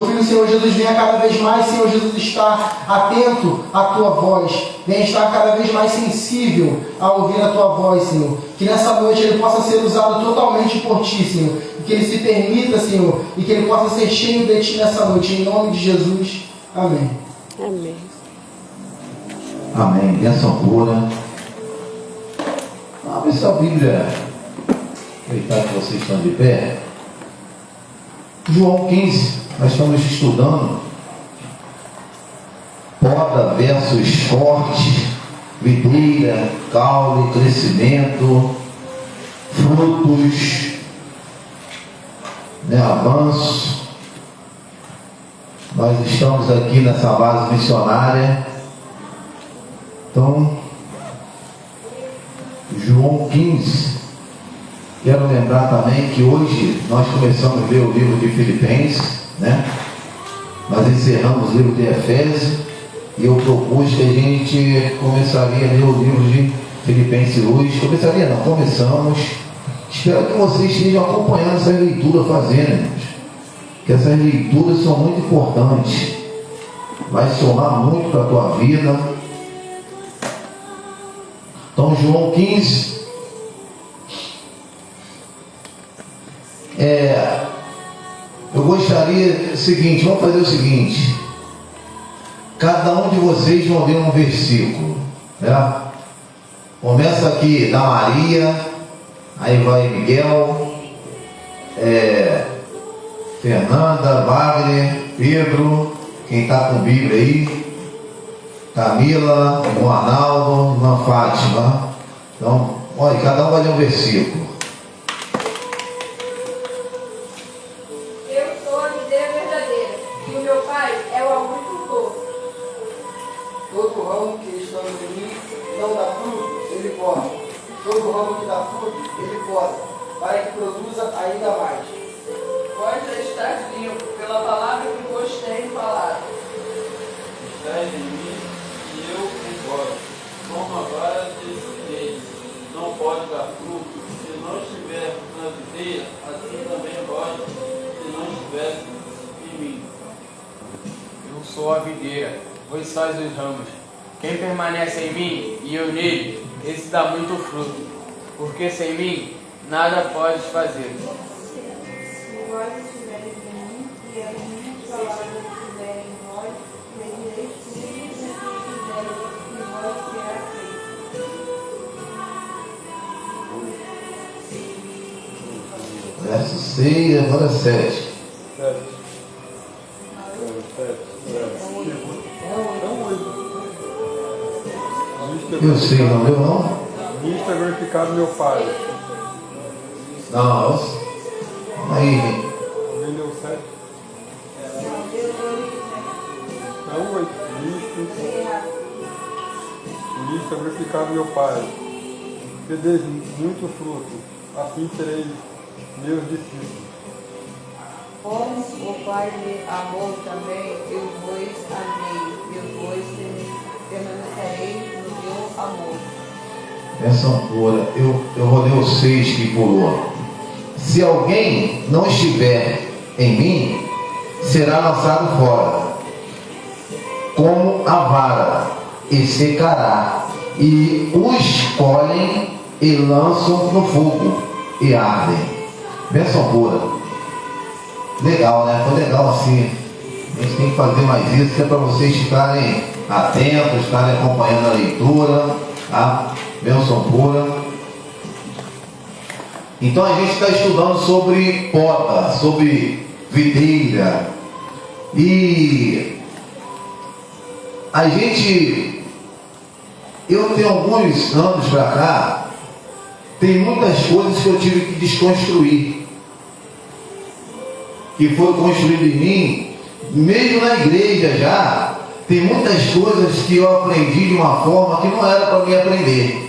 Filho, Senhor Jesus, venha cada vez mais, Senhor Jesus, estar atento à Tua voz, venha estar cada vez mais sensível a ouvir a Tua voz, Senhor. Que nessa noite Ele possa ser usado totalmente por Ti, Senhor. E que Ele se permita, Senhor, e que Ele possa ser cheio de Ti nessa noite, em nome de Jesus. Amém. Amém. Amém. Bênção pura. Abre sua Bíblia. Aproveitar que vocês estão de pé. João 15. Nós estamos estudando poda versus corte, videira, caule, crescimento, frutos, avanço. Nós estamos aqui nessa base missionária. Então, João 15. Quero lembrar também que hoje nós começamos a ler o livro de Filipenses, Nós encerramos o livro de Efésios e eu propus que a gente começaria a ler o livro de Filipenses hoje. Começamos. Espero que vocês estejam acompanhando essa leitura, fazendo, irmãos. Que essas leituras são muito importantes. Vai somar muito para a tua vida. Então, João 15. Eu gostaria vamos fazer o seguinte. Cada um de vocês vão ler um versículo, Começa aqui da Maria, aí vai Miguel, Fernanda, Wagner, Pedro, quem está com Bíblia aí, Camila, irmão Arnaldo, irmã Fátima. Então, olha, cada um vai ler um versículo. Todo ramo que está em mim não dá fruto, ele corta. Todo ramo que dá fruto, ele corta, para que produza ainda mais. Vós já estáis limpo pela palavra que vos tenho falado. Estais em mim e eu em vós, como a vara desse reino não pode dar fruto, se não estiver na videira, assim também vós, se não estiver em mim. Eu sou a videira, vós sois os ramos. Quem permanece em mim e eu nele, esse dá muito fruto, porque sem mim nada podes fazer. Se vós estiveres em mim e as minhas palavras estiverem em vós, pedireis tudo o que quiseres e vós será feito. Verso 6, agora 7. Eu sei, não leu não? Nisto é glorificado meu Pai. Não, aí. Alguém deu 7? Não, 8. Nisto é glorificado meu Pai. Que deis muito fruto, assim sereis meus discípulos. Como o Pai me amou também, eu vos amei, eu vos permanecerei no meu amor. Bênção pura. Eu vou ler o 6 que pulou. Se alguém não estiver em mim, será lançado fora, como a vara, e secará. E os colhem e lançam no fogo, e ardem. Bênção pura. Legal, Foi legal assim. A gente tem que fazer mais isso, que é para vocês ficarem atentos, estarem acompanhando a leitura, Bênção pura. Então a gente está estudando sobre poda, sobre videira. E eu tenho alguns anos para cá, tem muitas coisas que eu tive que desconstruir, que foi construído em mim, mesmo na igreja já. Tem muitas coisas que eu aprendi de uma forma que não era para mim aprender.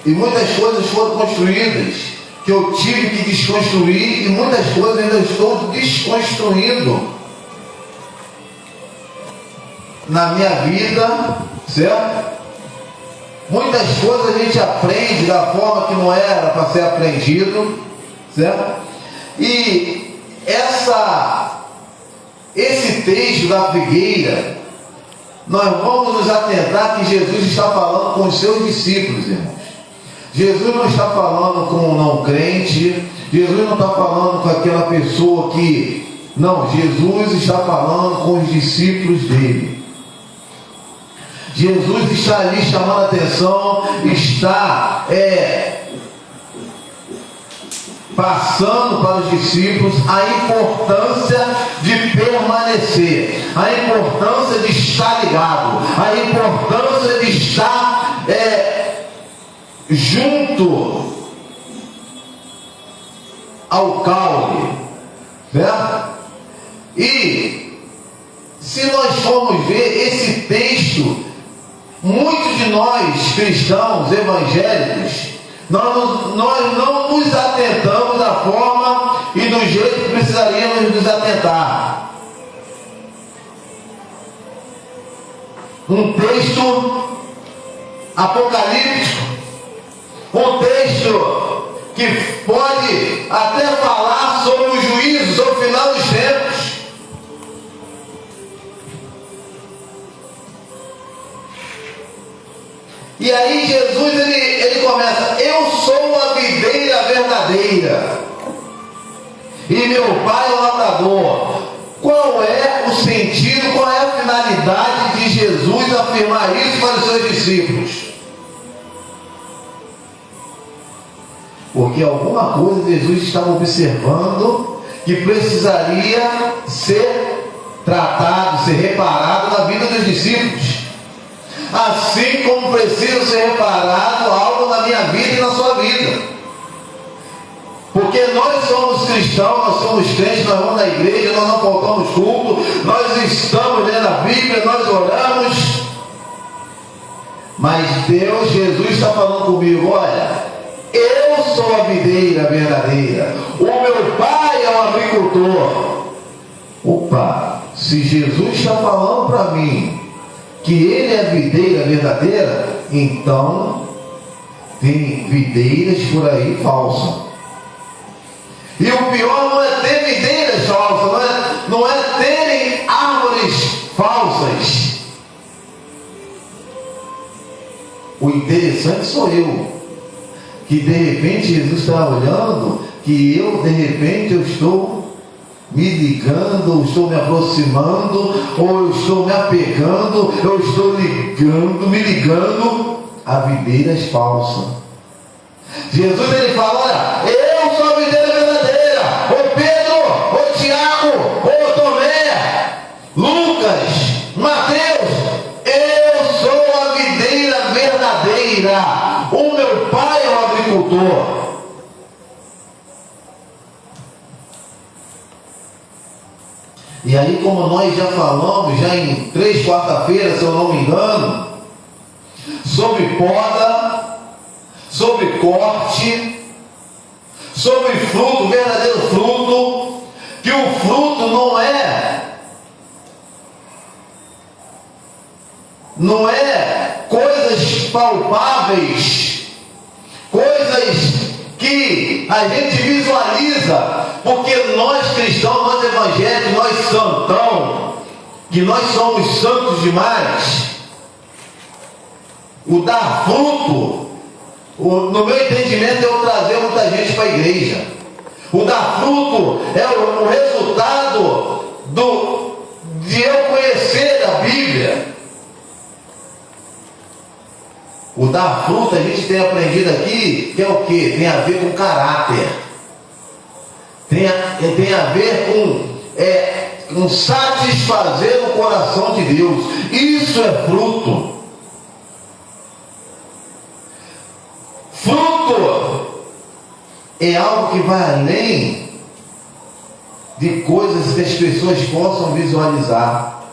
E muitas coisas foram construídas que eu tive que desconstruir, e muitas coisas ainda estou desconstruindo na minha vida, certo? Muitas coisas a gente aprende da forma que não era para ser aprendido, certo? E esse texto da figueira, nós vamos nos atentar que Jesus está falando com os seus discípulos, irmãos. Jesus não está falando com um não crente, Jesus não está falando com aquela pessoa que... Não, Jesus está falando com os discípulos dele. Jesus está ali chamando a atenção, está passando para os discípulos a importância de permanecer, a importância de estar ligado, a importância de estar junto ao caule, certo? E se nós formos ver esse texto, muitos de nós cristãos evangélicos, nós não nos atentamos da forma e do jeito que precisaríamos nos atentar. Um texto apocalíptico, um texto que pode até falar sobre o juízo, sobre o final dos tempos. E aí Jesus ele começa: eu sou a videira verdadeira e meu pai é o lavrador. Qual é o sentido, qual é a finalidade de Jesus afirmar isso para os seus discípulos? Porque alguma coisa Jesus estava observando que precisaria ser tratado, ser reparado na vida dos discípulos. Assim como precisa ser reparado algo na minha vida e na sua vida. Porque nós somos cristãos, nós somos crentes, nós vamos na igreja, nós não faltamos culto, nós estamos lendo a Bíblia, nós oramos. Mas Deus, Jesus está falando comigo: olha, eu sou a videira verdadeira, o meu pai é um agricultor. Opa, se Jesus está falando para mim que ele é a videira verdadeira, então tem videiras por aí falsas. E o pior não é ter videiras falsas, não é terem árvores falsas. O interessante sou eu, que de repente Jesus está olhando, que eu de repente eu estou me ligando, ou estou me aproximando, ou eu estou me apegando, eu estou me ligando a videiras falsas. Jesus ele fala: olha, eu sou a videira verdadeira. Ô Pedro, ô Tiago, ô Tomé, Lucas, Mateus, eu sou a videira verdadeira. O meu pai é o agricultor. E aí, como nós já falamos, já em 3 quarta-feiras, se eu não me engano, sobre poda, sobre corte, sobre fruto, verdadeiro fruto, que o fruto não é coisas palpáveis, coisas que a gente visualiza, porque nós cristãos, nós evangélicos, nós santão, que nós somos santos demais. O dar fruto, no meu entendimento, é o trazer muita gente para a igreja. O dar fruto é o resultado de eu conhecer a Bíblia. O dar fruto, a gente tem aprendido aqui, que é o quê? Tem a ver com caráter. Tem a ver com satisfazer o coração de Deus. Isso é fruto. Fruto é algo que vai além de coisas que as pessoas possam visualizar,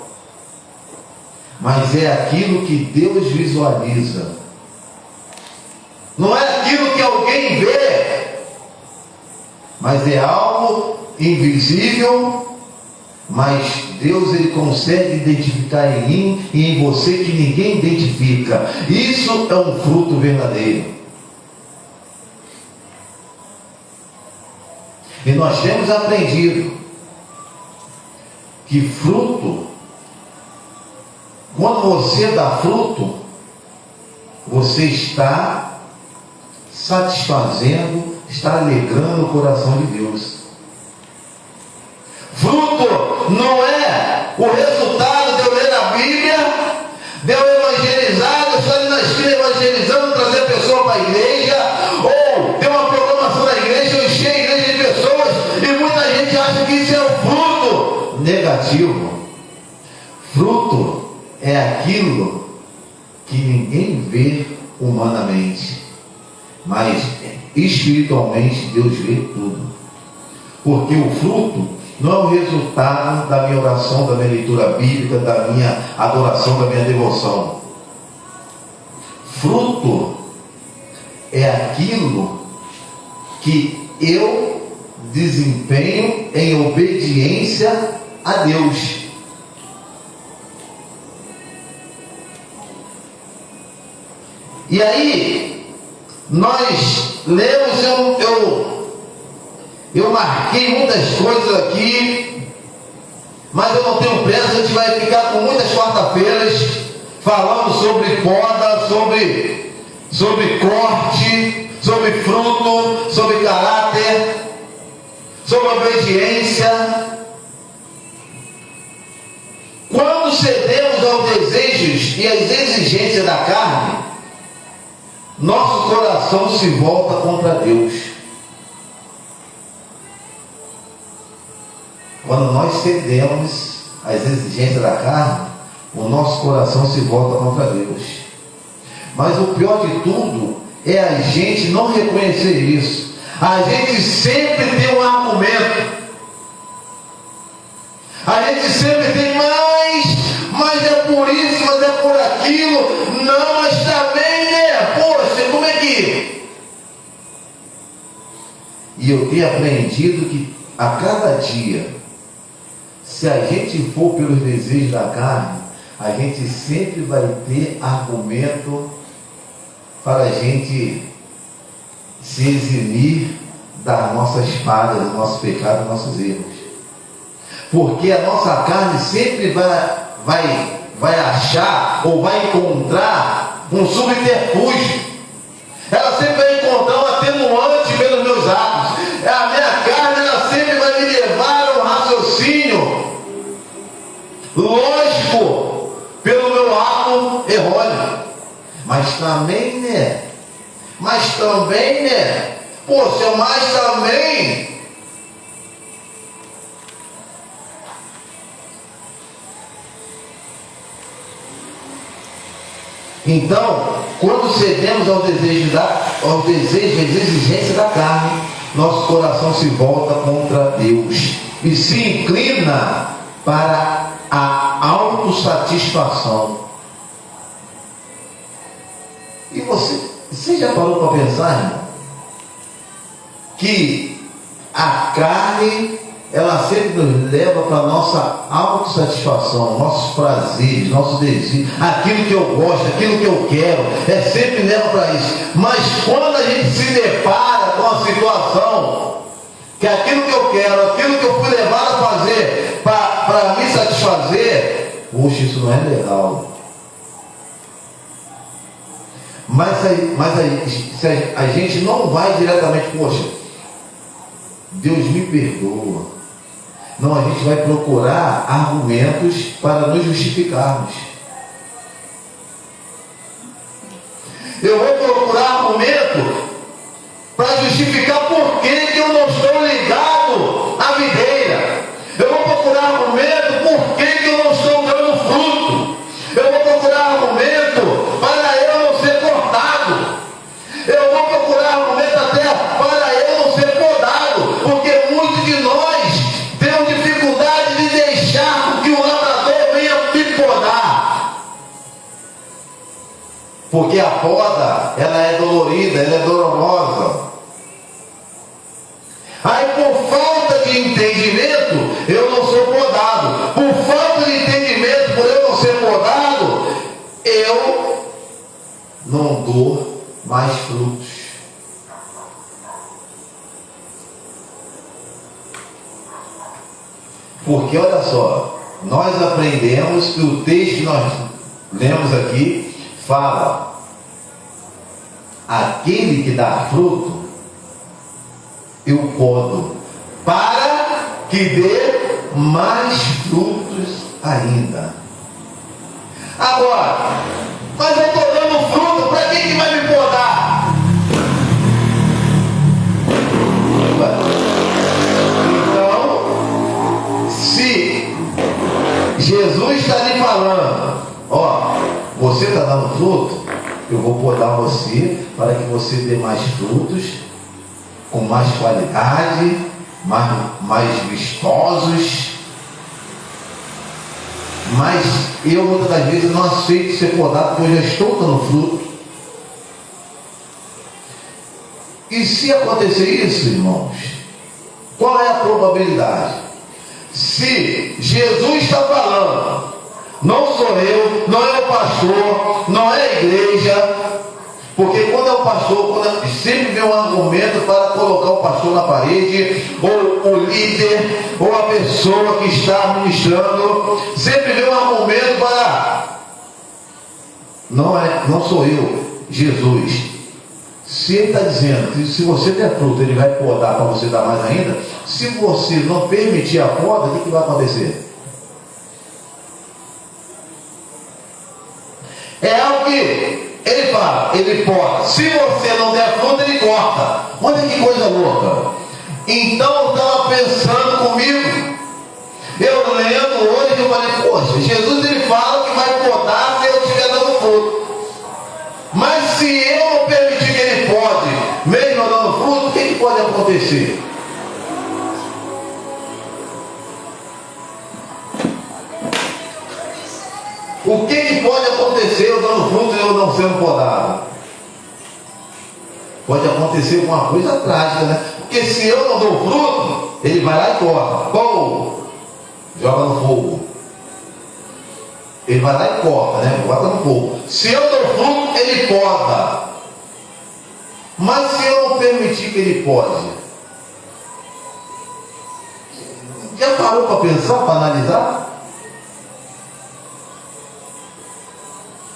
mas é aquilo que Deus visualiza. Não é aquilo que alguém vê, mas é algo invisível, mas Deus ele consegue identificar em mim e em você que ninguém identifica. Isso é um fruto verdadeiro. E nós temos aprendido que fruto, quando você dá fruto, você está satisfazendo, está alegrando o coração de Deus. Fruto não é o resultado de eu ler a Bíblia, de eu evangelizar, de eu estar ali na esquina evangelizando, trazer a pessoa para a igreja, ou ter uma programação na igreja, eu encher a igreja de pessoas, e muita gente acha que isso é o fruto negativo. Fruto é aquilo que ninguém vê humanamente, mas espiritualmente Deus vê tudo. Porque o fruto não é o resultado da minha oração, da minha leitura bíblica, da minha adoração, da minha devoção. Fruto é aquilo que eu desempenho em obediência a Deus. E aí, nós lemos, eu marquei muitas coisas aqui, mas eu não tenho pressa, a gente vai ficar com muitas quarta-feiras falando sobre poda, sobre corte, sobre fruto, sobre caráter, sobre obediência. Quando cedemos aos desejos e às exigências da carne, nosso coração se volta contra Deus. Quando nós cedemos às exigências da carne, o nosso coração se volta contra Deus. Mas o pior de tudo é a gente não reconhecer isso. A gente sempre tem um argumento. A gente sempre tem mas é por isso, mas é por aquilo. Não, mas também, né? Poxa, como é que... E eu tenho aprendido que a cada dia, se a gente for pelos desejos da carne, a gente sempre vai ter argumento para a gente se eximir das nossas falhas, do nosso pecado, dos nossos erros. Porque a nossa carne sempre vai achar ou vai encontrar um subterfúgio. Ela sempre vai encontrar um atenuante pelos meus atos. A minha carne, ela sempre vai me levar a um raciocínio lógico pelo meu ato errôneo. Mas também, né? Poxa, mas também. Então, quando cedemos ao desejo, às exigências da carne, nosso coração se volta contra Deus e se inclina para a autossatisfação. E você já parou para pensar, irmão, que a carne, ela sempre nos leva para a nossa autossatisfação, nossos prazeres, nossos desejos, aquilo que eu gosto, aquilo que eu quero, sempre leva para isso. Mas quando a gente se depara com a situação que aquilo que eu quero, aquilo que eu fui levado a fazer para me satisfazer, poxa, isso não é legal. Mas a gente não vai diretamente, poxa, Deus me perdoa. Não, a gente vai procurar argumentos para nos justificarmos. Eu vou procurar argumento para justificar por que eu não estou ligado à videira. Eu vou procurar argumento por que eu não estou dando fruto. Eu vou procurar argumento para eu não ser cortado. Eu vou procurar argumento até para eu não ser podado, porque muitos de nós temos dificuldade de deixar que o lavrador venha me podar. Porque a poda, ela é dolorida, ela é dolorosa. Aí, por falta de entendimento, eu não sou podado. Por falta de entendimento, por eu não ser podado, eu não dou mais frutos. Porque olha só, nós aprendemos que o texto que nós lemos aqui fala: aquele que dá fruto, eu podo, para que dê mais frutos ainda. Agora, mas eu estou dando fruto, para quem que vai me podar? Então, se Jesus está lhe falando, ó, você está dando fruto, eu vou podar você para que você dê mais frutos, com mais qualidade, mais vistosos. Mas eu muitas das vezes não aceito ser podado, porque eu já estou dando fruto. E se acontecer isso, irmãos, qual é a probabilidade? Se Jesus está falando, não sou eu, não é o pastor, não é a igreja, porque quando é o pastor, sempre vem um argumento para colocar o pastor na parede, ou o líder, ou a pessoa que está ministrando, sempre vem um argumento para, não sou eu, Jesus. Se ele está dizendo que se você der fruto, ele vai podar para você dar mais ainda, se você não permitir a poda, o que vai acontecer? É algo que ele fala, ele poda. Se você não der fruto, ele corta. Olha que coisa louca. Então eu estava pensando comigo, eu lendo hoje, eu falei, poxa, Jesus ele fala que vai podar se eu estiver dando fruto. Mas se eu não permitir que ele pode, mesmo eu dando fruto, o que pode acontecer? O que pode acontecer eu dando fruto e eu não sendo podado? Pode acontecer alguma coisa trágica, né? Porque se eu não dou fruto, ele vai lá e corta. Pô, joga no fogo. Ele vai lá e corta, né? Bota no fogo. Se eu dou fruto, ele poda. Mas se eu não permitir que ele pode, já parou para pensar, para analisar?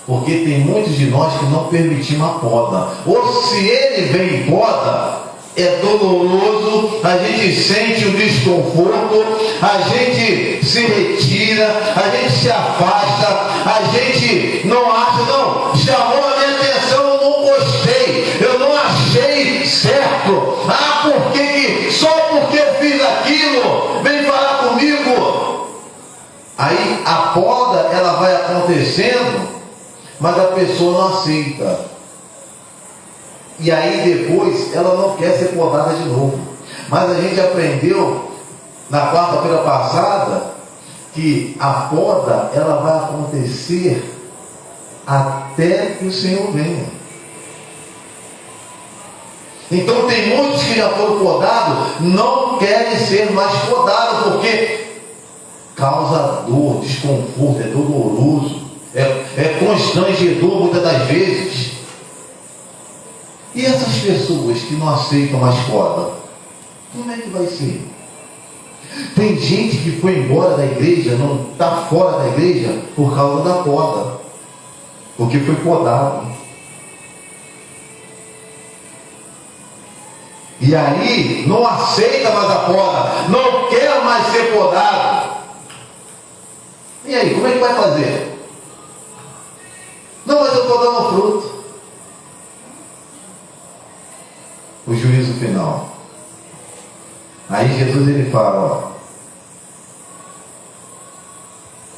Porque tem muitos de nós que não permitimos a poda. Ou se ele vem e poda, é doloroso, a gente sente o desconforto, a gente se retira, a gente se afasta, a gente não acha, não, chamou a minha atenção, eu não gostei, eu não achei certo. Ah, por que só porque eu fiz aquilo, vem falar comigo? Aí a poda, ela vai acontecendo, mas a pessoa não aceita. E aí depois ela não quer ser podada de novo. Mas a gente aprendeu na quarta-feira passada que a poda ela vai acontecer até que o Senhor venha. Então tem muitos que já foram podados, não querem ser mais podados, porque causa dor, desconforto, é doloroso, é constrangedor muitas das vezes. E essas pessoas que não aceitam mais poda, como é que vai ser? Tem gente que foi embora da igreja, não está fora da igreja por causa da poda, porque foi podado. E aí não aceita mais a poda, não quer mais ser podado. E aí, como é que vai fazer? Não, mas eu estou dando fruto. O juízo final. Aí Jesus ele fala, ó,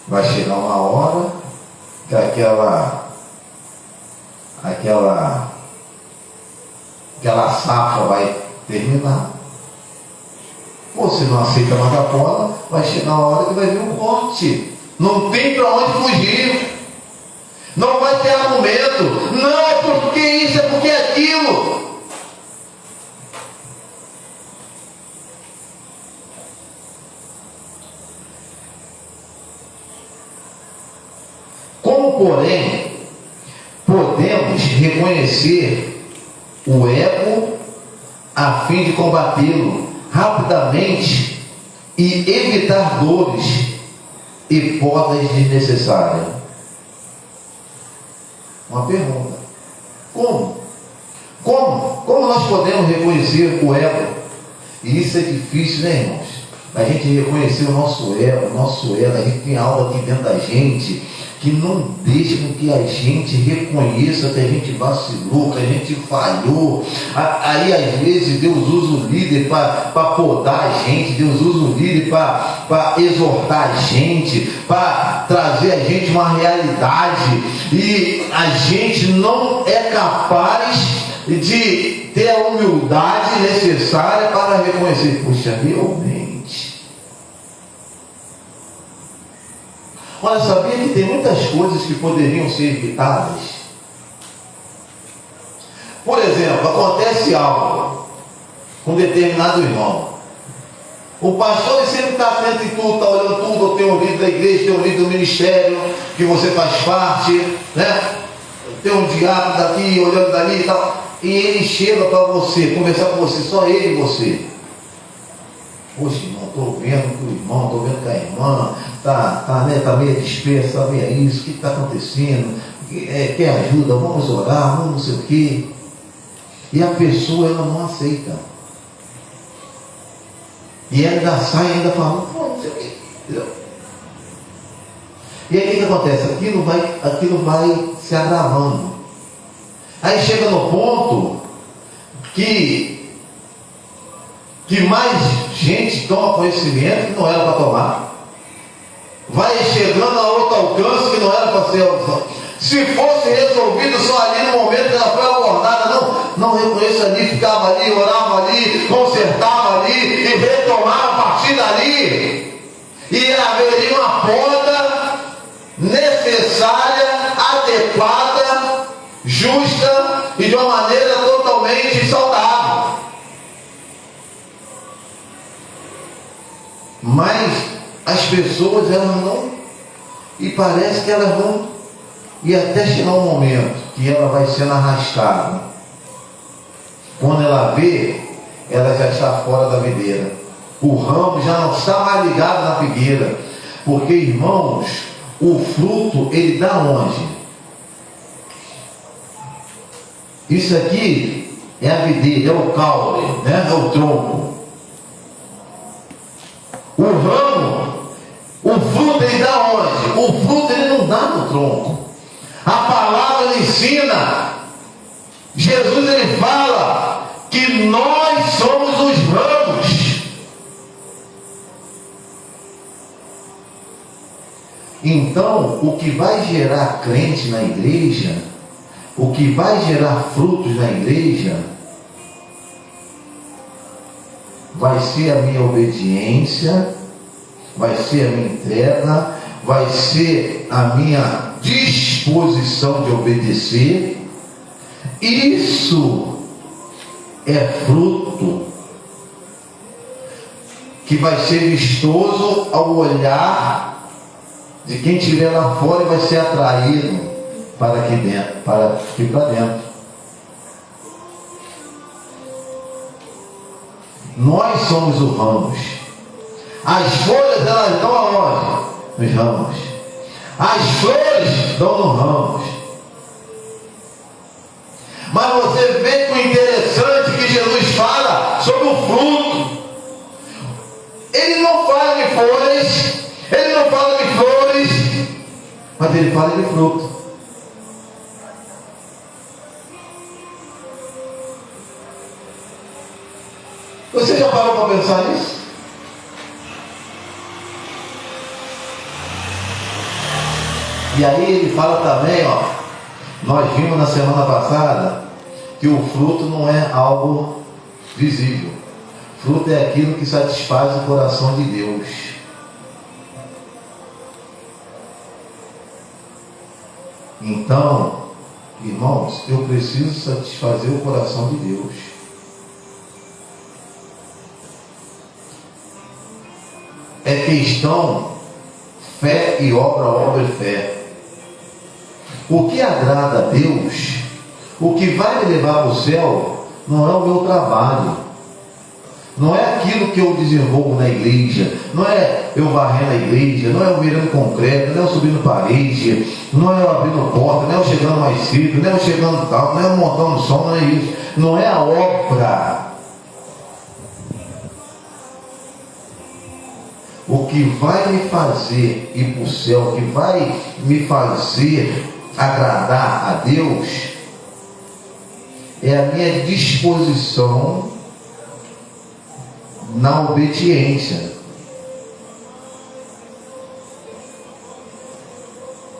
vai chegar uma hora que aquela safra vai terminar. Você não aceita mais a poda, vai chegar uma hora que vai vir um corte. Não tem para onde fugir. Não vai ter argumento. Não é porque isso, é porque aquilo. Como, porém, podemos reconhecer o ego a fim de combatê-lo rapidamente e evitar dores e podas desnecessárias. Uma pergunta: como? Como nós podemos reconhecer o ego? E isso é difícil, né, irmãos? A gente reconhecer o nosso ego, a gente tem algo aqui dentro da gente que não deixa com que a gente reconheça que a gente vacilou, que a gente falhou. Aí às vezes Deus usa o líder para podar a gente, Deus usa o líder para exortar a gente, para trazer a gente uma realidade, e a gente não é capaz de ter a humildade necessária para reconhecer: puxa, realmente. Olha, sabia que tem muitas coisas que poderiam ser evitadas? Por exemplo, acontece algo com determinado irmão. O pastor sempre está atento em tudo, está olhando tudo, tem um líder da igreja, tem um líder do ministério que você faz parte, né? Tem um diácono daqui, olhando dali e tal. E ele chega para você, conversar com você, só ele e você. Poxa, irmão, estou vendo que o irmão, estou vendo que a irmã está meio dispersa, está meio isso, o que está acontecendo? Quer ajuda? Vamos orar, vamos não sei o quê. E a pessoa, ela não aceita. E ela ainda sai, ainda fala, não sei o quê. Entendeu? E aí o que acontece? Aquilo vai se agravando. Aí chega no ponto que mais gente toma conhecimento que não era para tomar. Vai chegando a outro alcance que não era para ser alcançado. Se fosse resolvido só ali no momento que ela foi abordada, não reconheço ali, ficava ali, orava ali, consertava ali e retomava a partir dali. E haveria uma poda necessária, adequada, justa e de uma maneira totalmente saudável. Mas as pessoas, elas não, e parece que elas vão, e até chegar um momento que ela vai sendo arrastada. Quando ela vê, ela já está fora da videira. O ramo já não está mais ligado na figueira. Porque, irmãos, o fruto, ele dá onde? Isso aqui é a videira, é o caule, né? É o tronco. O ramo, o fruto ele dá onde? O fruto ele não dá no tronco. A palavra ele ensina. Jesus ele fala que nós somos os ramos. Então, o que vai gerar crente na igreja, o que vai gerar frutos na igreja, vai ser a minha obediência, vai ser a minha entrega, vai ser a minha disposição de obedecer. Isso é fruto que vai ser vistoso ao olhar de quem estiver lá fora e vai ser atraído para aqui dentro, para dentro. Nós somos os ramos. As folhas, elas estão aonde? Nos ramos. As flores estão nos ramos. Mas você vê que o interessante que Jesus fala sobre o fruto. Ele não fala de folhas, ele não fala de flores, mas ele fala de fruto. Você já parou para pensar nisso? E aí ele fala também, nós vimos na semana passada que o fruto não é algo visível. Fruto é aquilo que satisfaz o coração de Deus. Então, irmãos, eu preciso satisfazer o coração de Deus. É questão fé e obra, obra e fé. O que agrada a Deus, o que vai me levar para o céu, não é o meu trabalho, Não é aquilo que eu desenvolvo na igreja, não é eu varrendo a igreja, não é eu virando concreto, não é eu subindo parede, não é eu abrindo porta, não é eu chegando mais cedo, não é eu chegando tal, não é eu montando som, não é isso. Não é a obra. O que vai me fazer ir para o céu, o que vai me fazer agradar a Deus, é a minha disposição na obediência.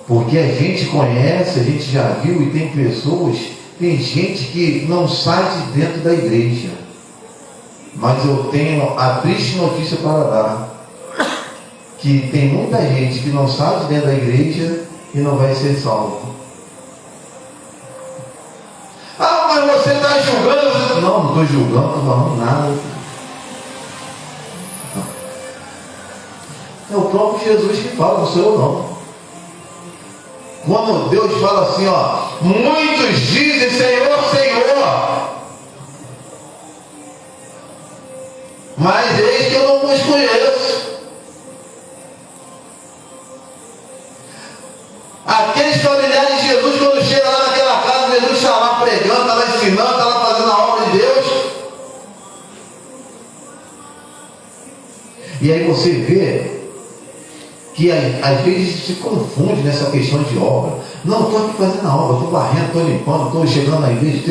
Porque a gente conhece, a gente já viu, e tem pessoas, tem gente que não sai de dentro da igreja. Mas eu tenho a triste notícia para dar, que tem muita gente que não sai de dentro da igreja e não vai ser salvo. Ah, mas você está julgando? Não, não estou julgando, não estou falando nada. É o próprio Jesus que fala, não sou eu não. Quando Deus fala assim, ó, muitos dizem Senhor, Senhor, mas eis que eu não vos conheço. Aqueles familiares de Jesus, quando chegam lá naquela casa, Jesus está lá pregando, está lá ensinando, está lá fazendo a obra de Deus. E aí você vê que às vezes se confunde nessa questão de obra. Não, estou aqui fazendo a obra, estou varrendo, estou limpando, estou chegando na igreja,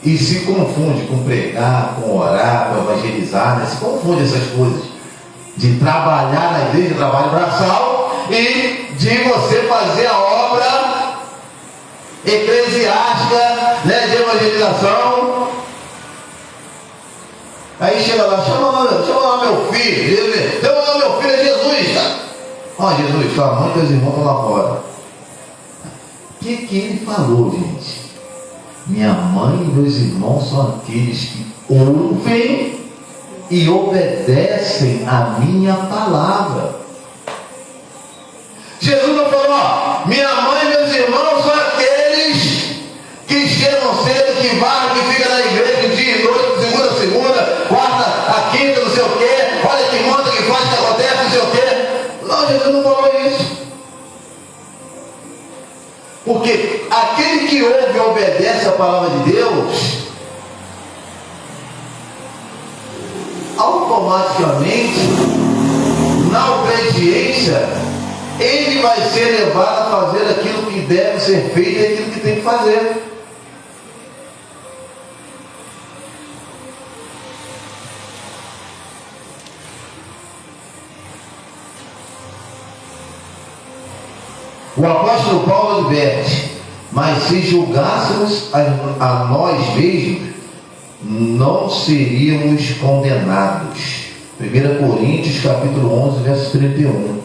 e se confunde com pregar, com orar, com evangelizar, né? Se confunde essas coisas de trabalhar na igreja, trabalho braçal, e de você fazer a obra eclesiástica, né, de evangelização. Aí chega lá, chama lá meu filho, chama lá meu filho, é Jesus, tá? Ó, Jesus, tua mãe e teus irmãos estão lá fora. O que ele falou, gente? Minha mãe e meus irmãos são aqueles que ouvem e obedecem a minha palavra. Jesus não falou, ó, minha mãe e meus irmãos são aqueles que chegam cedo, que varrem, que ficam na igreja dia e noite, segunda a segunda, quarta a quinta, não sei o quê, olha que monta, que faz, que acontece, não sei o quê. Não, Jesus não falou isso. Porque aquele que ouve e obedece a palavra de Deus, automaticamente, na obediência, ele vai ser levado a fazer aquilo que deve ser feito e aquilo que tem que fazer. O apóstolo Paulo adverte, mas se julgássemos a nós mesmos, não seríamos condenados. 1 Coríntios capítulo 11, verso 31.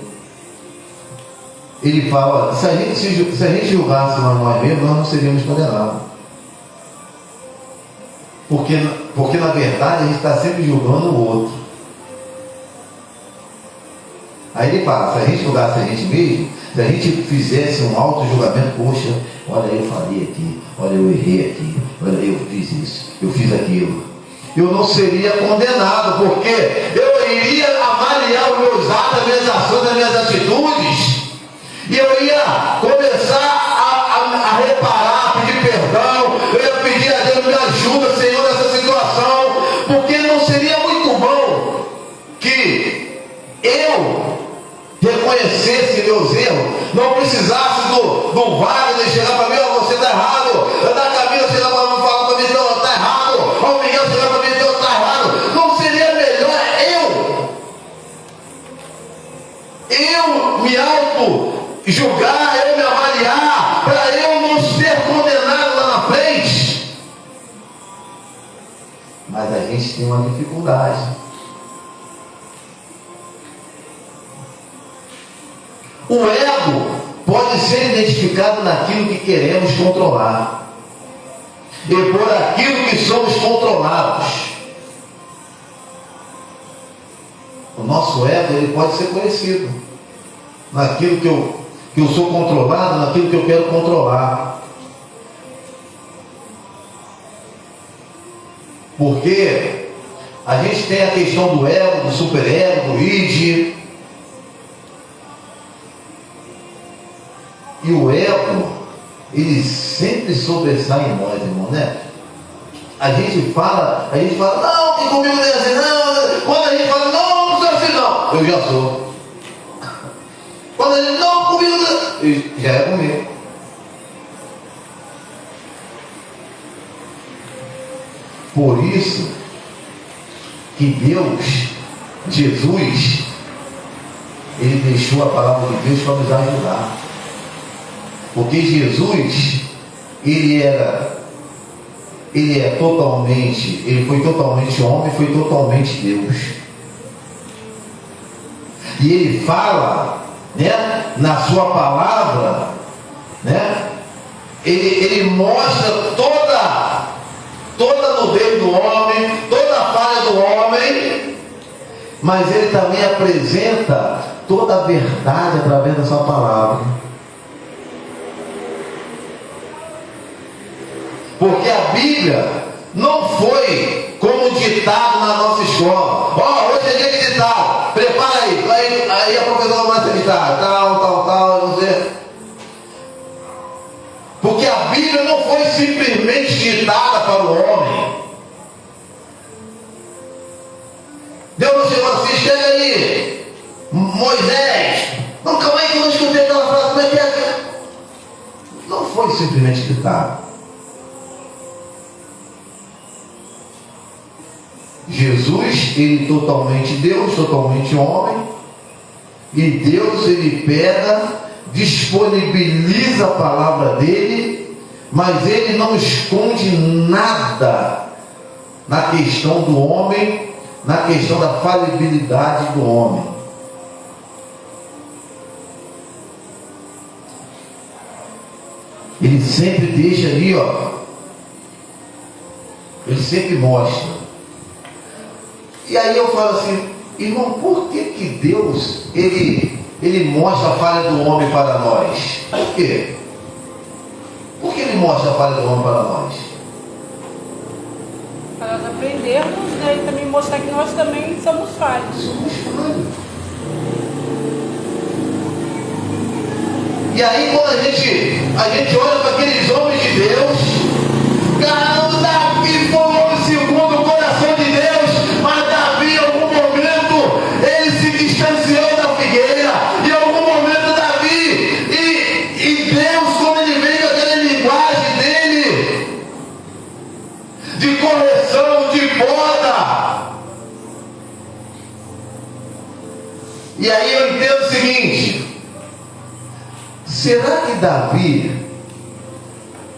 Ele fala, se a gente julgasse a nós mesmos, nós não seríamos condenados. Porque na verdade a gente está sempre julgando o outro. Aí ele fala, se a gente julgasse a gente mesmo, se a gente fizesse um auto-julgamento, poxa, olha, eu falei aqui, olha, eu errei aqui, olha, eu fiz isso, eu fiz aquilo, eu não seria condenado, porque eu iria avaliar os meus atos, as minhas ações, as minhas atitudes, e eu ia começar a reparar, a pedir perdão, eu ia pedir a Deus, me ajuda, Senhor, nessa situação, porque não seria muito bom que eu reconhecesse meus erros, não precisasse do Wagner chegar para mim, ó, você está errado, da Camila chegar para mim e falar para mim, não, está errado, ó, o Miguel chegar para mim, não, está errado. Não seria melhor eu me auto-julgar, eu me avaliar, para eu não ser condenado lá na frente? Mas a gente tem uma dificuldade. O ego pode ser identificado naquilo que queremos controlar e por aquilo que somos controlados. O nosso ego, ele pode ser conhecido naquilo que eu sou controlado, naquilo que eu quero controlar. Porque a gente tem a questão do ego, do superego, do id. E o ego, ele sempre sobressai em nós, irmão, né? A gente fala, não, que comigo não é assim, não. Quando a gente fala, não sou assim, não, eu já sou. Quando a gente, não, comigo não, já é comigo. Por isso que Deus, Jesus, ele deixou a palavra de Deus para nos ajudar. Porque Jesus, ele foi totalmente homem, foi totalmente Deus. E ele fala, né, na sua palavra, né, ele mostra toda a nudez do homem, toda a falha do homem, mas ele também apresenta toda a verdade através da sua palavra. Porque a Bíblia não foi como ditado na nossa escola. Hoje é dia de ditado, prepara aí a professora vai ser ditado, tal, você. Porque a Bíblia não foi simplesmente ditada para o homem. Deus não chegou assim, chega aí, Moisés. Não, calma aí que eu não escutei aquela frase, como é que é? Não foi simplesmente ditado. Jesus, ele totalmente Deus, totalmente homem, e Deus, ele pega, disponibiliza a palavra dele, mas ele não esconde nada na questão do homem, na questão da falibilidade do homem. Ele sempre deixa ali, ele sempre mostra. E aí eu falo assim, irmão, por que Deus, ele mostra a falha do homem para nós? Por quê? Por que ele mostra a falha do homem para nós? Para nós aprendermos, né, e também mostrar que nós também somos falhos. Somos falhos. E aí quando a gente olha para aqueles homens de Deus, caramba, Davi foi um homem segundo o coração de Deus, mas Davi em algum momento ele se distanciou da figueira, em algum momento Davi, e Deus, quando ele veio com aquela linguagem dele, de correção, de poda, e aí eu entendo o seguinte, será que Davi,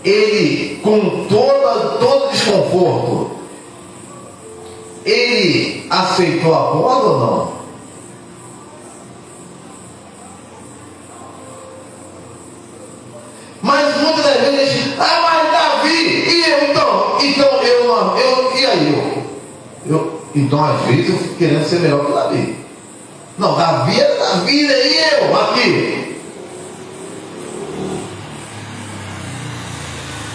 ele, com todo desconforto, ele aceitou a poda ou não? Mas muitas das vezes, mas Davi, e eu então e aí eu? Então às vezes eu fico querendo ser melhor que Davi. Não, Davi é Davi, e eu aqui?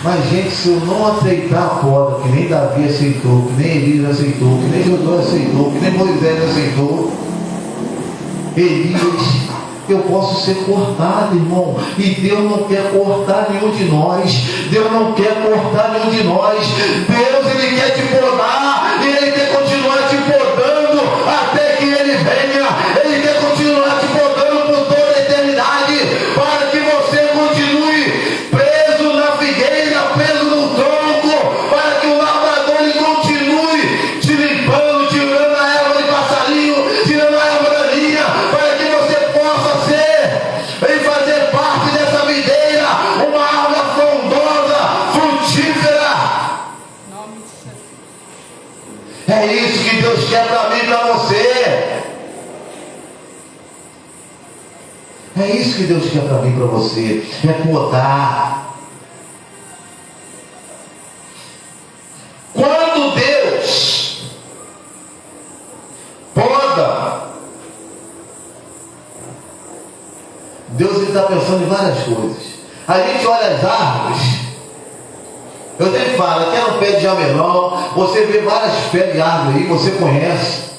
Mas gente, se eu não aceitar a poda, que nem Davi aceitou, que nem Elias aceitou, que nem Josué aceitou, que nem Moisés aceitou, Elias, eu posso ser cortado, irmão. E Deus não quer cortar nenhum de nós. Deus não quer cortar nenhum de nós. Deus, ele quer te podar, e ele quer continuar te podando até que ele venha. Ele quer continuar te podando por toda a eternidade, para que você continue preso na figueira, preso no tronco, para que o lavrador ele continue te limpando, tirando a erva de passarinho, tirando a erva da linha, para que você possa ser e fazer parte dessa videira, uma árvore frondosa, frutífera. É isso que Deus quer para mim e para você. É isso que Deus quer para mim e para você. É podar. Quando Deus poda, Deus está pensando em várias coisas. A gente olha as árvores, Eu sempre falo, aqui é no pé de jamelão, você vê várias pés de árvore aí, você conhece.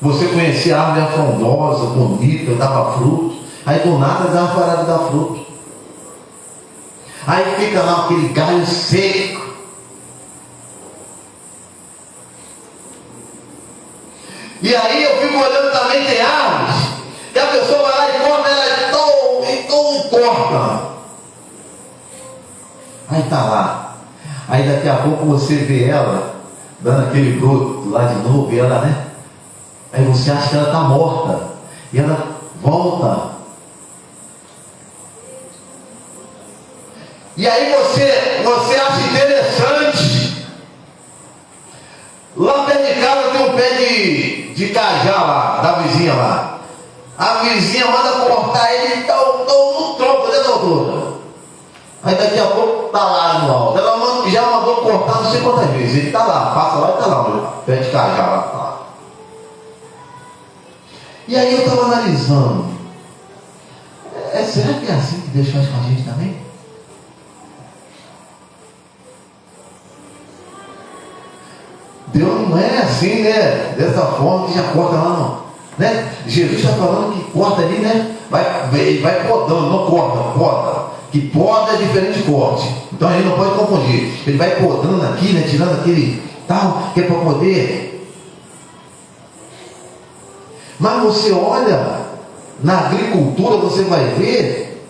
Você conhecia a árvore frondosa, bonita, dava fruto. Aí do nada dá uma parada de dar fruto. Aí fica lá aquele galho seco. E aí eu fico olhando também, tem árvores, que a pessoa vai lá e corta, ela e corta. Aí tá lá. Aí daqui a pouco você vê ela dando aquele broto lá de novo, e ela, né? Aí você acha que ela está morta. E ela volta. E aí você acha interessante. Lá perto de casa tem um pé de cajá lá, da vizinha lá. A vizinha manda cortar ele no tronco, né, doutora? Aí daqui a pouco tá lá no alto. Ela já mandou cortar não sei quantas vezes. Ele tá lá, passa lá e tá lá, o pé de cajá lá. Tá lá. E aí eu estava analisando. Será que é assim que Deus faz com a gente também? Deus não é assim, né? Dessa forma que já corta lá, não. Né? Jesus está falando que corta ali, né? Vai podando, não corta, poda. Que poda é diferente de corte. Então a gente não pode confundir. Ele vai podando aqui, né? Tirando aquele tal, que é para poder. Mas você olha, na agricultura você vai ver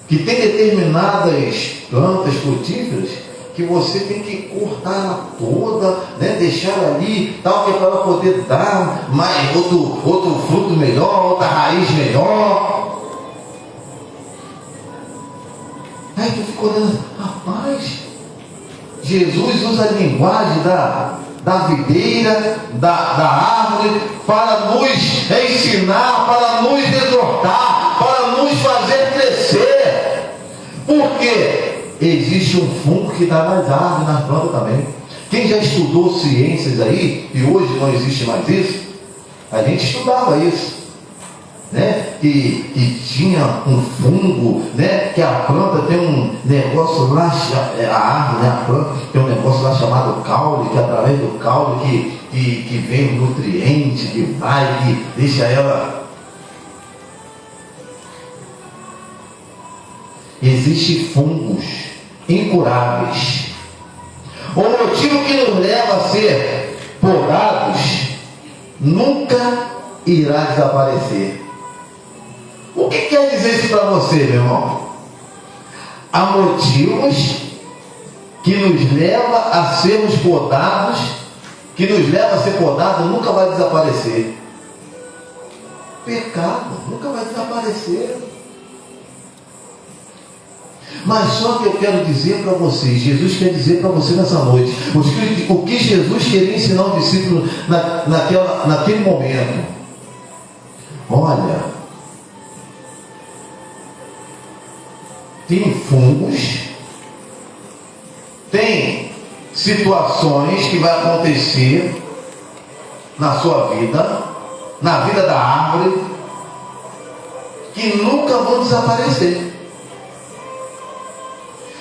que tem determinadas plantas frutíferas que você tem que cortar ela toda, né? Deixar ali, tal, que é para ela poder dar mais outro fruto melhor, outra raiz melhor. Aí tu fica olhando, rapaz, Jesus usa a linguagem da videira, da árvore, para nos ensinar, para nos exortar, para nos fazer crescer. Por quê? Existe um fungo que dá nas árvores, nas plantas também. Quem já estudou ciências aí, e hoje não existe mais isso, a gente estudava isso, né? Que tinha um fungo, né? Que a planta tem um negócio lá, a árvore, né? A planta tem um negócio lá chamado caule, que através do caule que vem o nutriente, que vai, que deixa ela. Existem fungos incuráveis. O motivo que nos leva a ser podados nunca irá desaparecer. O que quer dizer isso para você, meu irmão? Há motivos que nos leva a sermos podados, que nos leva a ser podado, nunca vai desaparecer. Pecado nunca vai desaparecer. Mas só que eu quero dizer para vocês, Jesus quer dizer para você nessa noite, o que Jesus queria ensinar ao discípulo naquele momento. Olha, tem fungos, tem situações que vai acontecer na sua vida, na vida da árvore, que nunca vão desaparecer.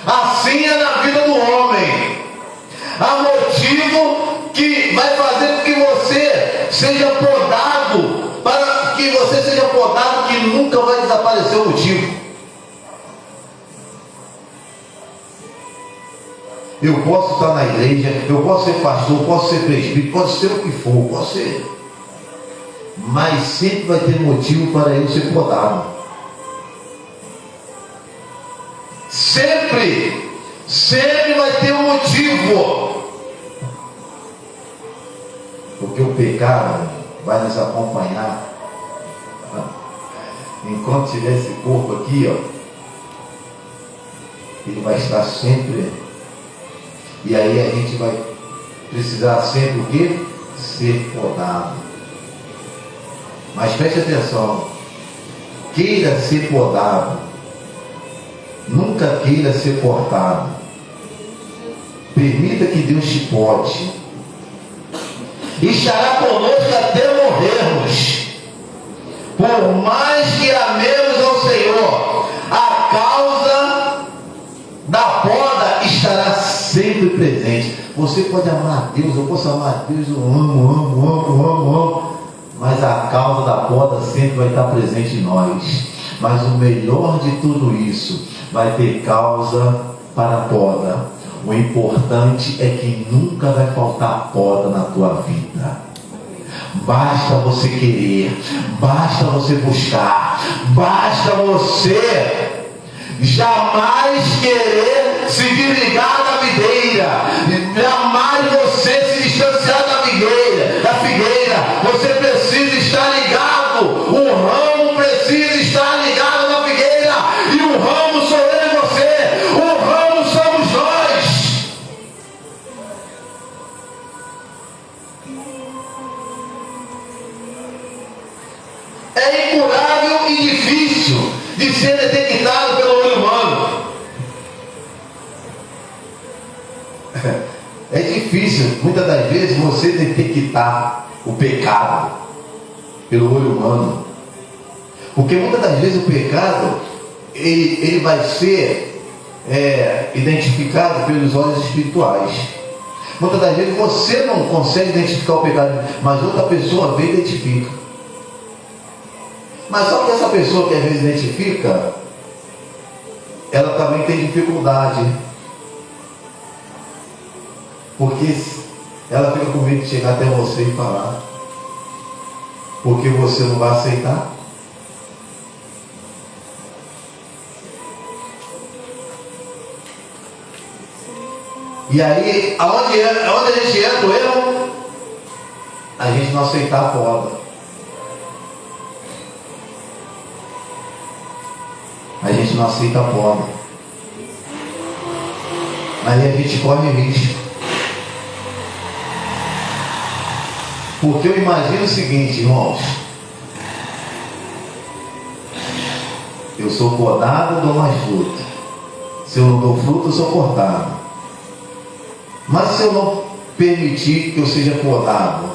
Assim é na vida do homem. Há motivo que vai fazer com que você seja podado, para que você seja podado, que nunca vai desaparecer o motivo. Eu posso estar na igreja, eu posso ser pastor, posso ser presbítero, posso ser o que for, posso ser. Mas sempre vai ter motivo para eu ser podado. Sempre vai ter um motivo. Porque o pecado vai nos acompanhar. Enquanto tiver esse corpo aqui, ó, ele vai estar sempre. E aí a gente vai precisar sempre o quê? Ser podado. Mas preste atenção. Queira ser podado. Nunca queira ser cortado. Permita que Deus te pode. Estará conosco até morrermos. Por mais que amemos ao Senhor, a causa da poda sempre presente. Você pode amar a Deus, eu posso amar a Deus, eu amo, mas a causa da poda sempre vai estar presente em nós. Mas o melhor de tudo isso, vai ter causa para a poda. O importante é que nunca vai faltar poda na tua vida. Basta você querer, basta você buscar, basta você jamais querer se desligar da videira, jamais você se distanciar da figueira. Você precisa estar ligado, o ramo precisa estar ligado na figueira, e o ramo sou eu e você, o ramo somos nós. É incurável e difícil de ser detectado pelo olho humano. É difícil, muitas das vezes, você detectar o pecado pelo olho humano. Porque muitas das vezes o pecado, ele vai ser identificado pelos olhos espirituais. Muitas das vezes você não consegue identificar o pecado, mas outra pessoa vê e identifica. Mas só que essa pessoa que às vezes identifica, ela também tem dificuldade. Porque ela fica com medo de chegar até você e falar. Porque você não vai aceitar. E aí, aonde a gente entra o erro? A gente não aceitar a poda. A gente não aceita a poda. Aí a gente corre risco. Porque eu imagino o seguinte, irmãos. Eu sou podado, dou mais fruto. Se eu não dou fruto, eu sou cortado. Mas se eu não permitir que eu seja podado,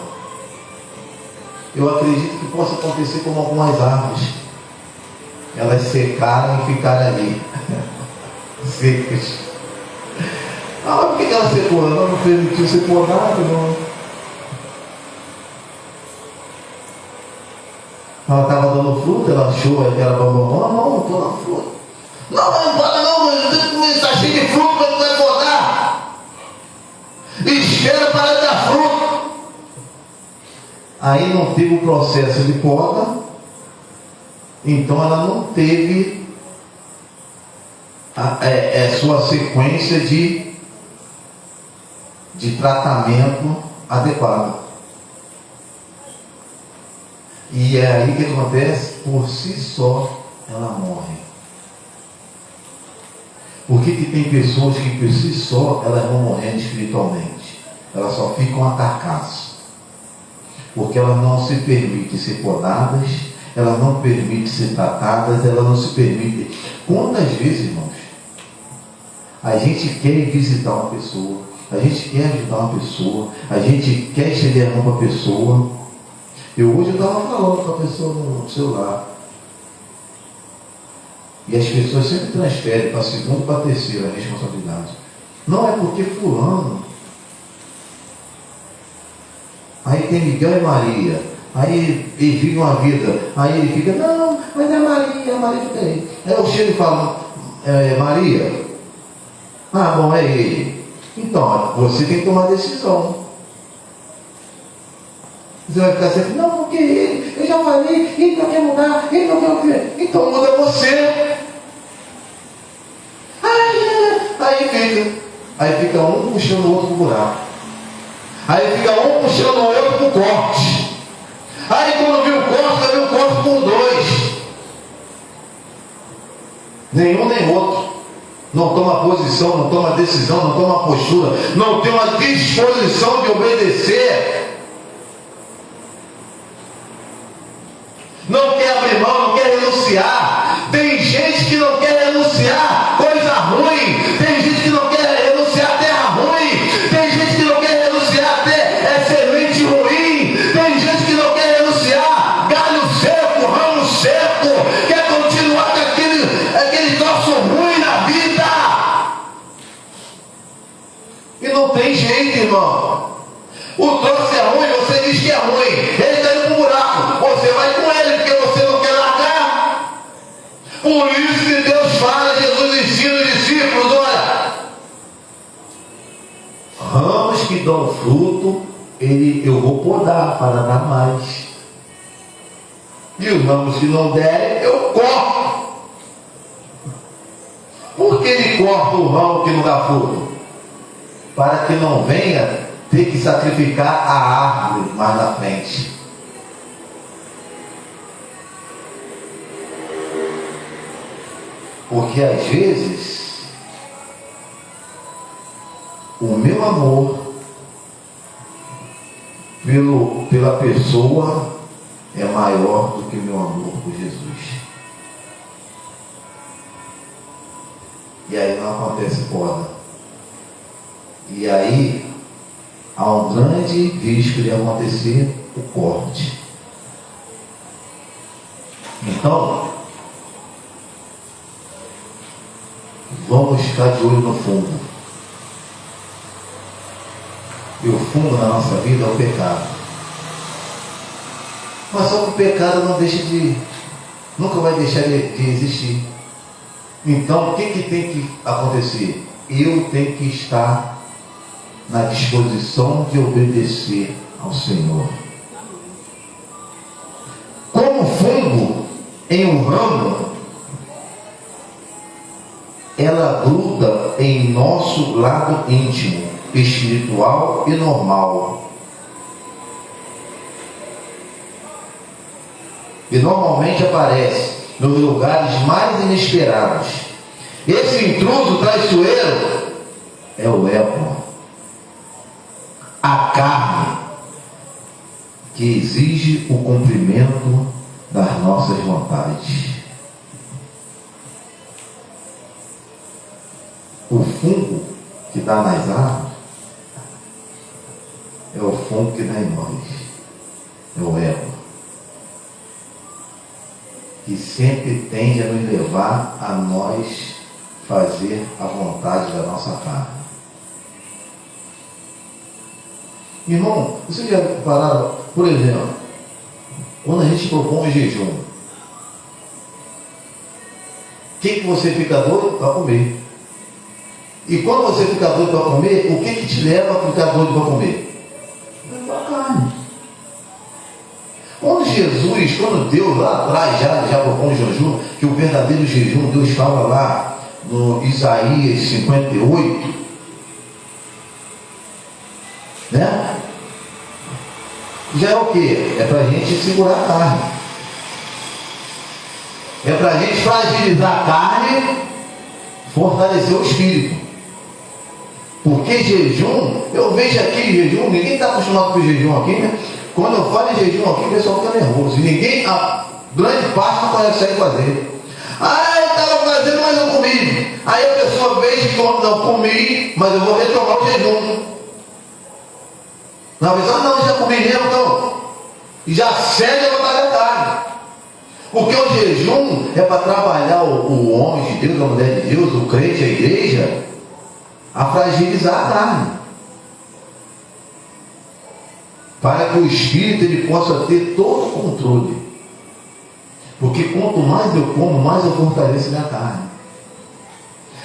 eu acredito que possa acontecer como algumas árvores. Elas secaram e ficaram ali, secas. Por que ela secou? Ela não permitiu ser podada, não. Ela estava dando fruta, ela achou que era bambambam. Não estou dando fruta. Não, mas não pode não, está cheio de fruta, mas não vai podar. Espera para dar fruto. Aí não teve o processo de poda. Então ela não teve sua sequência de tratamento adequado. E é aí que acontece, por si só ela morre. Porque que tem pessoas que por si só elas vão morrendo espiritualmente. Elas só ficam a carcaça. Porque elas não se permitem ser podadas, elas não permitem ser tratadas, elas não se permitem. Quantas vezes, irmãos, a gente quer visitar uma pessoa, a gente quer ajudar uma pessoa, a gente quer estender a mão para a pessoa. Hoje eu estava falando com a pessoa no celular. E as pessoas sempre transferem para a segunda e para a terceira a responsabilidade. Não é porque fulano. Aí tem Miguel e Maria. Aí ele vive uma vida. Aí ele fica, não, mas é Maria, a Maria fica aí. Aí eu chego e falo, Maria. Bom, é ele. Então, você tem que tomar decisão. Você vai ficar sempre, não, porque ele, eu já falei, ele não quer mudar, ele não quer o quê? Então muda você. Aí fica um puxando o outro pro buraco. Aí fica um puxando o outro pro corte. Aí quando viu o corte por dois. Nenhum nem outro. Não toma posição, não toma decisão, não toma postura, não tem uma disposição de obedecer. Não quer abrir mão, não quer renunciar. Tem gente que não quer renunciar coisa ruim. Tem gente que não quer renunciar terra ruim. Tem gente que não quer renunciar semente ruim. Tem gente que não quer renunciar galho seco, ramo seco. Quer continuar com aquele troço ruim na vida. eu vou podar para dar mais. E os ramos que não derem, eu corto. Por que ele corta o ramo que não dá fruto? Para que não venha ter que sacrificar a árvore mais na frente. Porque às vezes o meu amor pela pessoa é maior do que o meu amor por Jesus. E aí não acontece poda. E aí há um grande risco de acontecer o corte. Então, vamos ficar de olho no fundo. E o fundo na nossa vida é o pecado. Mas só que o pecado nunca vai deixar de existir. Então, o que tem que acontecer? Eu tenho que estar na disposição de obedecer ao Senhor. Como fungo em um ramo, ela gruda em nosso lado íntimo, espiritual e normal. E normalmente aparece nos lugares mais inesperados. Esse intruso traiçoeiro é o ego, a carne, que exige o cumprimento das nossas vontades. O fungo que dá nas árvores é o fungo que dá em nós, é o ego, que sempre tende a nos levar a nós fazer a vontade da nossa carne. Irmão, vocês já pararam, por exemplo, quando a gente propõe jejum, o que você fica doido para comer? E quando você fica doido para comer, o que te leva a ficar doido para comer? A carne. Quando Deus lá atrás já propõe jejum, que o verdadeiro jejum, Deus fala lá no Isaías 58, né? Já é o que? É para a gente segurar a carne. É para a gente fragilizar a carne, fortalecer o espírito. Porque jejum, eu vejo aqui jejum, ninguém está acostumado com jejum aqui, né? Quando eu falo em jejum aqui, o pessoal fica nervoso. E ninguém, a grande parte não consegue fazer. Eu estava fazendo, mas não comi. Aí a pessoa vê que não comi, mas eu vou retomar o jejum. Na verdade, não, já comi mesmo, então. E já cede a vontade da carne. Porque o jejum é para trabalhar o homem de Deus, a mulher de Deus, o crente, a igreja, a fragilizar a carne, para que o espírito ele possa ter todo o controle. Porque quanto mais eu como, mais eu fortaleço minha carne.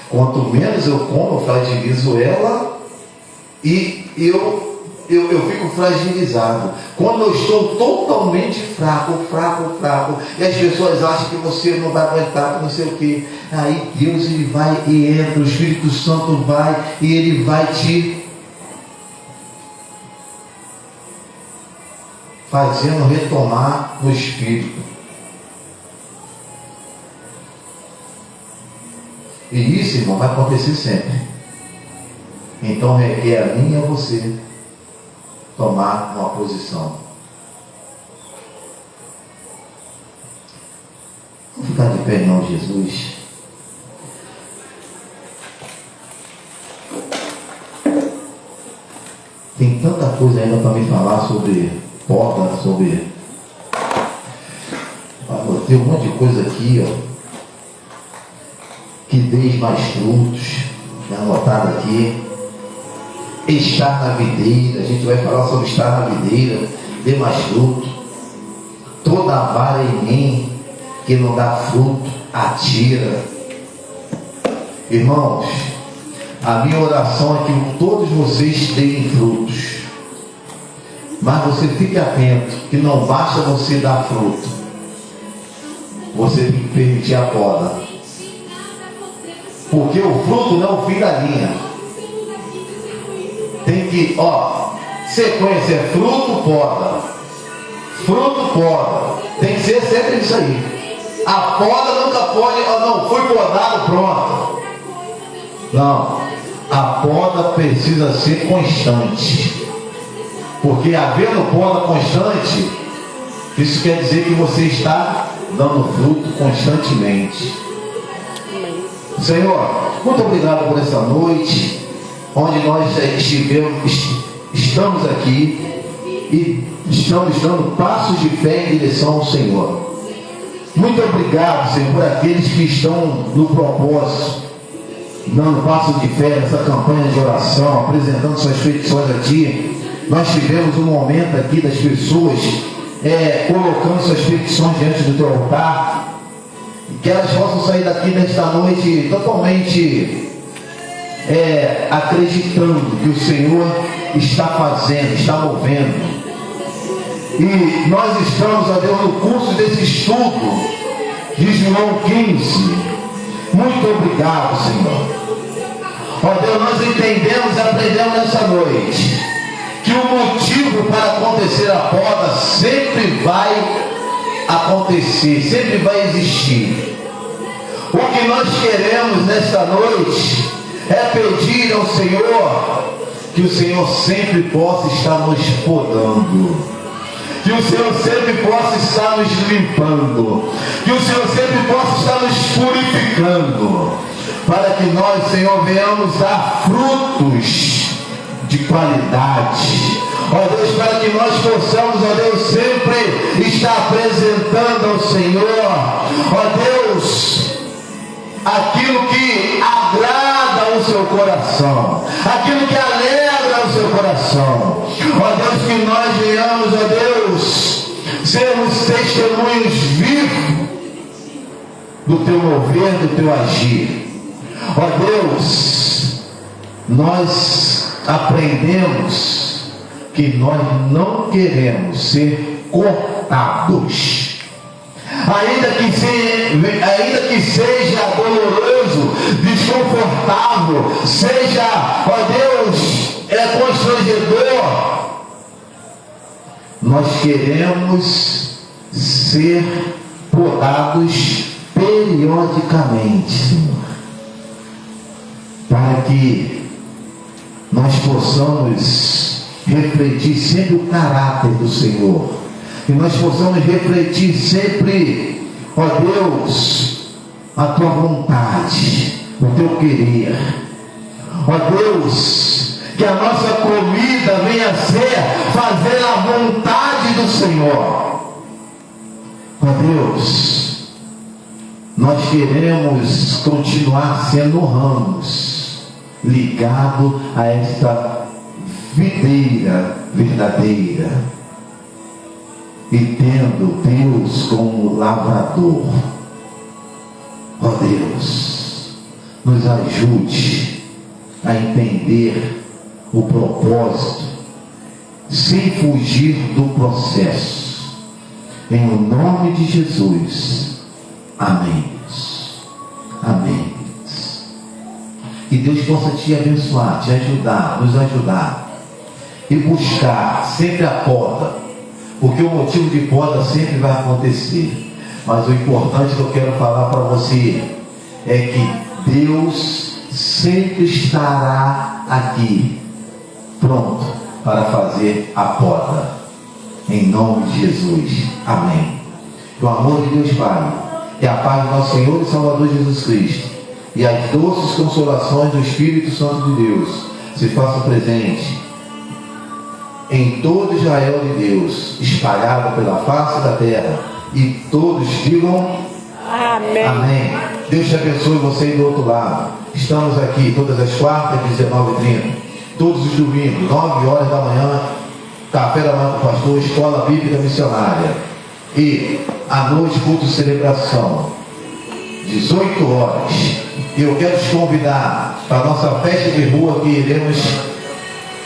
Quanto menos eu como, eu fragilizo ela e eu fico fragilizado. Quando eu estou totalmente fraco, e as pessoas acham que você não vai aguentar, que não sei o que, aí Deus ele vai e entra, o Espírito Santo vai e ele vai te fazendo retomar no Espírito. E isso, irmão, vai acontecer sempre. Então requer a mim e a você tomar uma posição. Vamos ficar de pé em nome de Jesus. Tem tanta coisa ainda para me falar sobre poda, sobre... Tem um monte de coisa aqui, ó. Que deis mais frutos, anotado aqui. Estar na videira, a gente vai falar sobre estar na videira, dê mais fruto. Toda vara em mim que não dá fruto, atira. Irmãos, a minha oração é que todos vocês deem frutos. Mas você fique atento, que não basta você dar fruto. Você tem que permitir a poda. Porque o fruto não é o fim da linha. Tem que, sequência é fruto, poda. Fruto, poda. Tem que ser sempre isso aí. A poda nunca pode, não, foi podado, pronto. Não. A poda precisa ser constante. Porque havendo poda constante, isso quer dizer que você está dando fruto constantemente. Senhor, muito obrigado por essa noite, onde nós estamos aqui e estamos dando passos de fé em direção ao Senhor. Muito obrigado, Senhor, por aqueles que estão no propósito, dando passos de fé nessa campanha de oração, apresentando suas petições a Ti. Nós tivemos um momento aqui das pessoas colocando suas petições diante do Teu altar, que elas possam sair daqui nesta noite totalmente acreditando que o Senhor está fazendo, está movendo. E nós estamos, ó Deus, no curso desse estudo de João 15. Muito obrigado, Senhor. Ó Deus, nós entendemos e aprendemos nessa noite que o motivo para acontecer a poda sempre vai acontecer, sempre vai existir. O que nós queremos nesta noite é pedir ao Senhor que o Senhor sempre possa estar nos podando, que o Senhor sempre possa estar nos limpando, que o Senhor sempre possa estar nos purificando, para que nós, Senhor, venhamos dar frutos de qualidade. Ó Deus, para que nós possamos, ó Deus, sempre estar apresentando ao Senhor, ó Deus, aquilo que agrada o seu coração, aquilo que alegra o seu coração. Ó Deus, que nós venhamos, ó Deus, sermos testemunhos vivos do teu mover, do teu agir. Ó Deus, nós aprendemos que nós não queremos ser cortados. Ainda que seja doloroso, desconfortável, seja, ó Deus, constrangedor, nós queremos ser podados periodicamente, Senhor, para que nós possamos refletir sempre o caráter do Senhor, que nós possamos refletir sempre, ó Deus, a tua vontade, o teu querer. Ó Deus, que a nossa comida venha a ser fazer a vontade do Senhor. Ó Deus, nós queremos continuar sendo ramos ligados a esta videira verdadeira, e tendo Deus como lavrador. Ó Deus, nos ajude a entender o propósito sem fugir do processo. Em o nome de Jesus. Amém. Amém. Que Deus possa te abençoar, te ajudar, nos ajudar e buscar sempre a poda. Porque o motivo de poda sempre vai acontecer. Mas o importante que eu quero falar para você é que Deus sempre estará aqui, pronto para fazer a poda. Em nome de Jesus. Amém. Que o amor de Deus Pai, e a paz do nosso Senhor e Salvador Jesus Cristo, e as doces consolações do Espírito Santo de Deus se façam presente em todo Israel de Deus, espalhado pela face da terra, e todos digam amém. Amém. Deus te abençoe você aí do outro lado. Estamos aqui todas as quartas, 19h30, todos os domingos, 9 horas da manhã, café da manhã do pastor, escola bíblica missionária, e à noite, culto de celebração, 18 horas. E eu quero te convidar para a nossa festa de rua, que iremos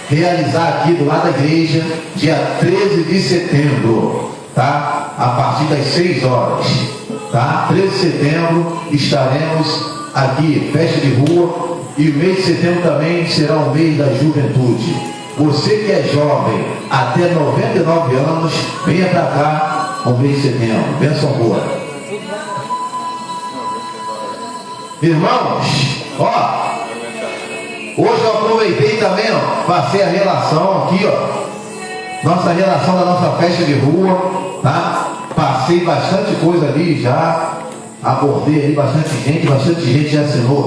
realizar aqui do lado da igreja, dia 13 de setembro, tá? A partir das 6 horas, tá? 13 de setembro estaremos aqui, festa de rua, e o mês de setembro também será o mês da juventude. Você que é jovem, até 99 anos, venha para cá no mês de setembro. Bênção boa. Irmãos, ó, hoje eu aproveitei também, ó, passei a relação aqui, ó, nossa relação da nossa festa de rua, tá? Passei bastante coisa ali já, abordei ali bastante gente já assinou.